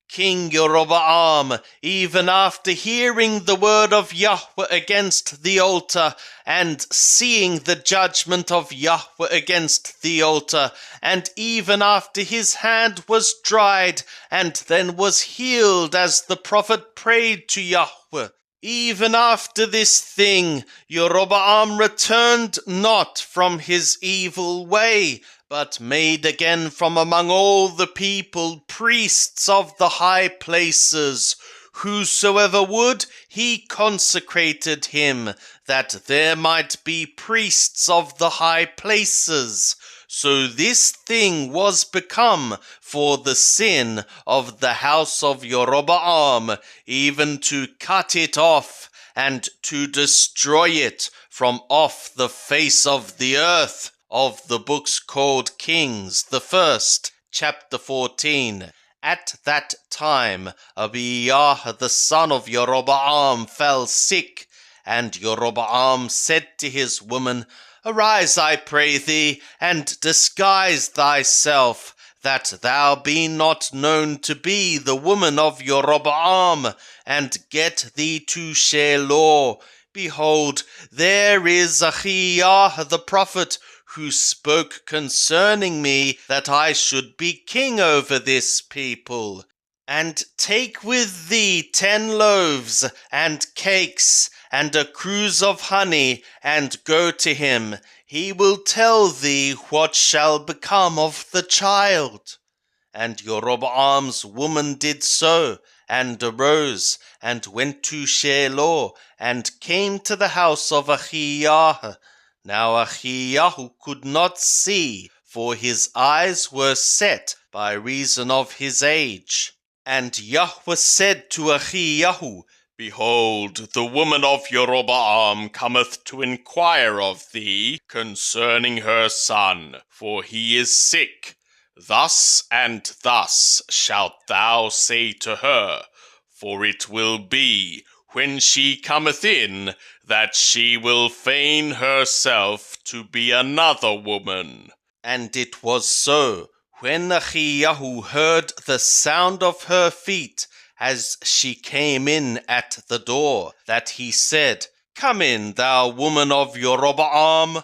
King Jeroboam, even after hearing the word of Yahweh against the altar, and seeing the judgment of Yahweh against the altar, and even after his hand was dried, and then was healed as the prophet prayed to Yahweh, even after this thing, Jeroboam returned not from his evil way, but made again from among all the people priests of the high places. Whosoever would, he consecrated him, that there might be priests of the high places. So this thing was become for the sin of the house of Jeroboam, even to cut it off, and to destroy it from off the face of the earth. Of the books called Kings, the first, chapter 14. At that time Abijah the son of Jeroboam fell sick, and Jeroboam said to his woman, Arise, I pray thee, and disguise thyself, that thou be not known to be the woman of Jeroboam, and get thee to Shiloh. Behold, there is Ahijah the prophet, who spoke concerning me that I should be king over this people. And take with thee 10 loaves and cakes and a cruse of honey, and go to him. He will tell thee what shall become of the child. And Jeroboam's woman did so, and arose, and went to Shiloh, and came to the house of Ahijah. Now Ahijah could not see, for his eyes were set by reason of his age. And Yahweh said to Ahijah, Behold, the woman of Jeroboam cometh to inquire of thee concerning her son, for he is sick. Thus and thus shalt thou say to her, for it will be, when she cometh in, that she will feign herself to be another woman. And it was so, when Ahijah heard the sound of her feet, as she came in at the door, that he said, Come in, thou woman of Jeroboam.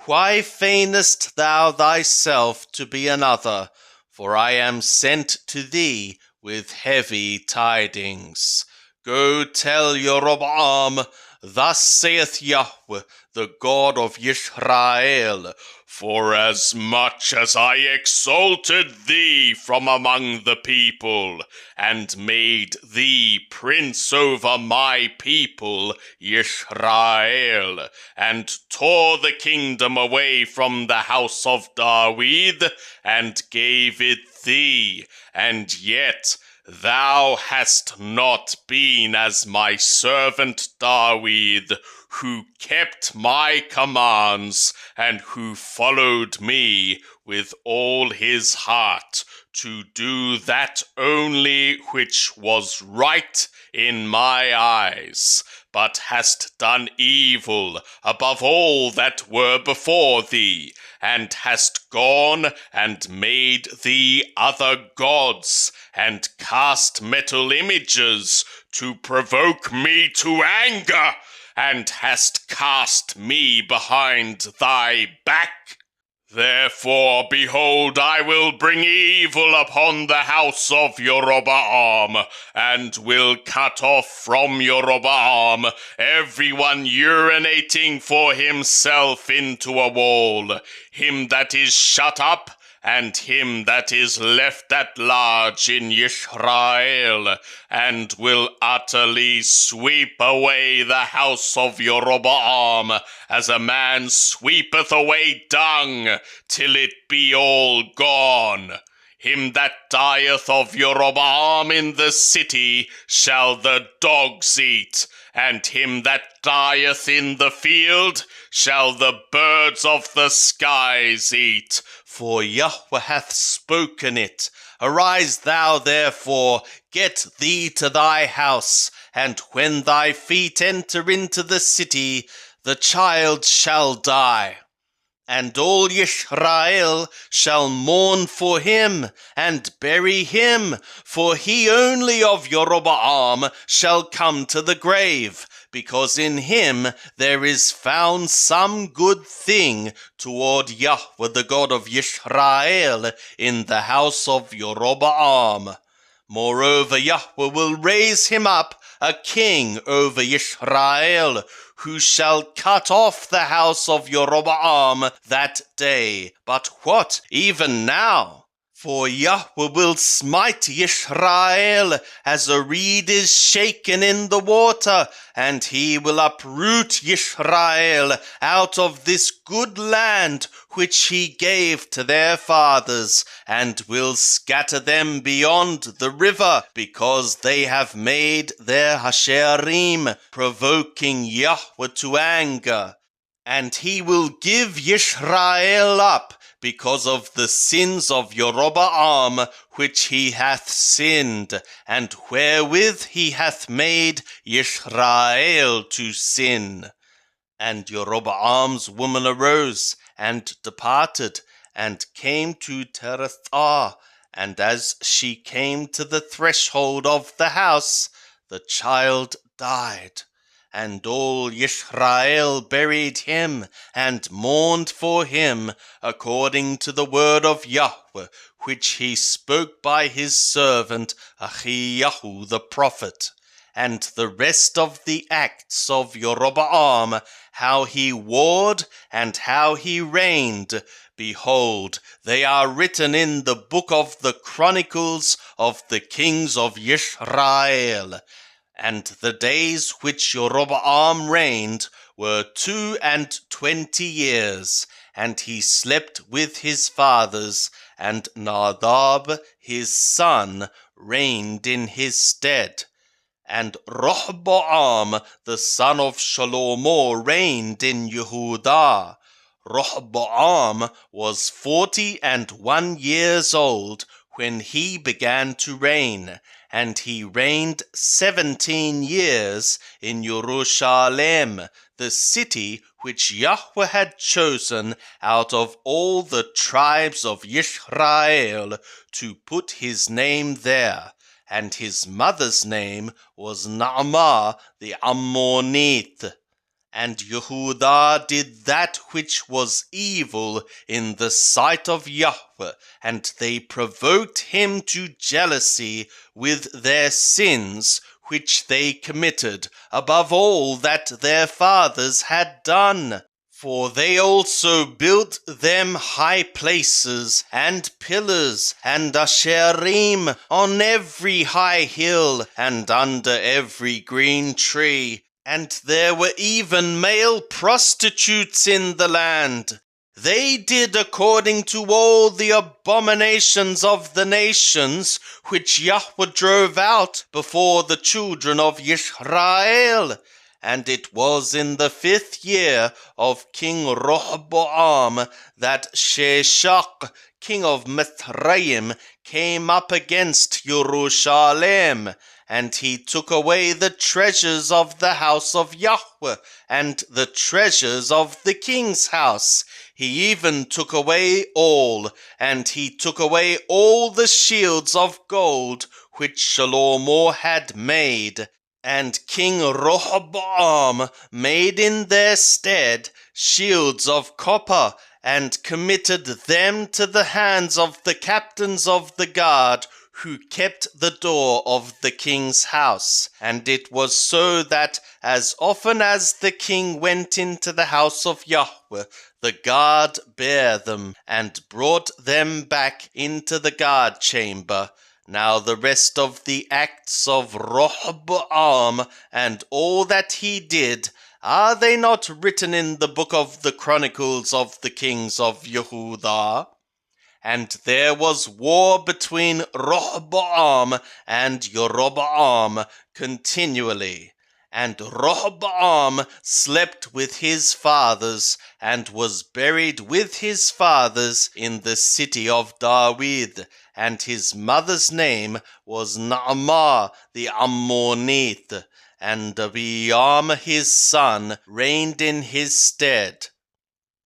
Why feignest thou thyself to be another? For I am sent to thee with heavy tidings. Go tell Jeroboam, Thus saith Yahweh, the God of Israel, Forasmuch as I exalted thee from among the people, and made thee prince over my people Israel, and tore the kingdom away from the house of David, and gave it thee, and yet thou hast not been as my servant David, who kept my commands, and who followed me with all his heart, to do that only which was right in my eyes, but hast done evil above all that were before thee, and hast gone and made thee other gods, and cast metal images to provoke me to anger, and hast cast me behind thy back. Therefore, behold, I will bring evil upon the house of Jeroboam, and will cut off from Jeroboam everyone urinating for himself into a wall, him that is shut up, and him that is left at large in Israel, and will utterly sweep away the house of Jeroboam, as a man sweepeth away dung, till it be all gone. Him that dieth of Jeroboam in the city shall the dogs eat, and him that dieth in the field shall the birds of the skies eat. For Yahweh hath spoken it. Arise thou therefore, get thee to thy house, and when thy feet enter into the city, the child shall die. And all Yisrael shall mourn for him, and bury him, for he only of Jeroboam shall come to the grave, because in him there is found some good thing toward Yahweh the God of Yisrael in the house of Jeroboam. Moreover, Yahweh will raise him up a king over Yisrael, who shall cut off the house of Jeroboam that day. But what, even now? For Yahweh will smite Yisrael as a reed is shaken in the water, and he will uproot Yisrael out of this good land which he gave to their fathers, and will scatter them beyond the river, because they have made their Hasherim, provoking Yahweh to anger. And he will give Yisrael up, because of the sins of Jeroboam, which he hath sinned, and wherewith he hath made Yisrael to sin. And Jeroboam's woman arose, and departed, and came to Tirithah, and as she came to the threshold of the house, the child died. And all Yisrael buried him, and mourned for him, according to the word of Yahweh, which he spoke by his servant Ahiyahu the prophet. And the rest of the acts of Jeroboam, how he warred, and how he reigned, behold, they are written in the book of the Chronicles of the kings of Yisrael. And the days which Jeroboam reigned were 22 years, and he slept with his fathers, and Nadab his son reigned in his stead. And Rehoboam the son of Shalomo reigned in Yehudah. Rehoboam was 41 years old when he began to reign, and he reigned 17 years in Jerusalem, the city which Yahweh had chosen out of all the tribes of Yisrael to put his name there. And his mother's name was Naamah the Ammonite. And Yehudah did that which was evil in the sight of Yahweh, and they provoked him to jealousy with their sins which they committed, above all that their fathers had done. For they also built them high places, and pillars, and asherim on every high hill, and under every green tree. And there were even male prostitutes in the land. They did according to all the abominations of the nations, which Yahweh drove out before the children of Yisrael. And it was in the 5th year of King Rehoboam that Sheshach, king of Mithraim, came up against Jerusalem. And he took away the treasures of the house of Yahweh, and the treasures of the king's house. He even took away all, and he took away all the shields of gold which Shalomo had made. And King Rehoboam made in their stead shields of copper, and committed them to the hands of the captains of the guard, who kept the door of the king's house. And it was so that as often as the king went into the house of Yahweh, the guard bare them, and brought them back into the guard chamber. Now the rest of the acts of Rehoboam, and all that he did, are they not written in the book of the Chronicles of the kings of Yehudah? And there was war between Rehoboam and Jeroboam continually. And Rehoboam slept with his fathers, and was buried with his fathers in the city of David. And his mother's name was Naamah the Ammonite. And Abiam his son reigned in his stead.